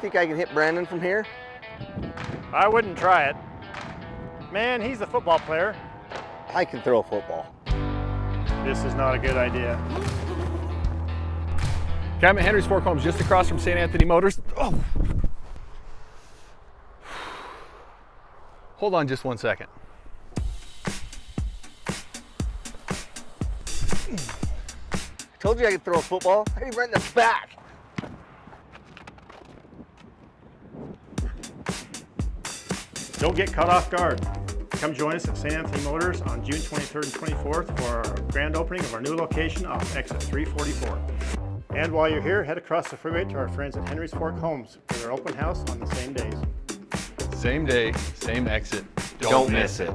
think I can hit Brandon from here? I wouldn't try it. Man, he's a football player. I can throw a football. This is not a good idea. Okay, I'm at Henry's Fork Homes, just across from St. Anthony Motors. Oh. Hold on just 1 second. I told you I could throw a football. Hey, right in the back. Don't get caught off guard. Come join us at St. Anthony Motors on June 23rd and 24th for our grand opening of our new location off exit 344. And while you're here, head across the freeway to our friends at Henry's Fork Homes for their open house on the same days. Same day, same exit. Don't miss it.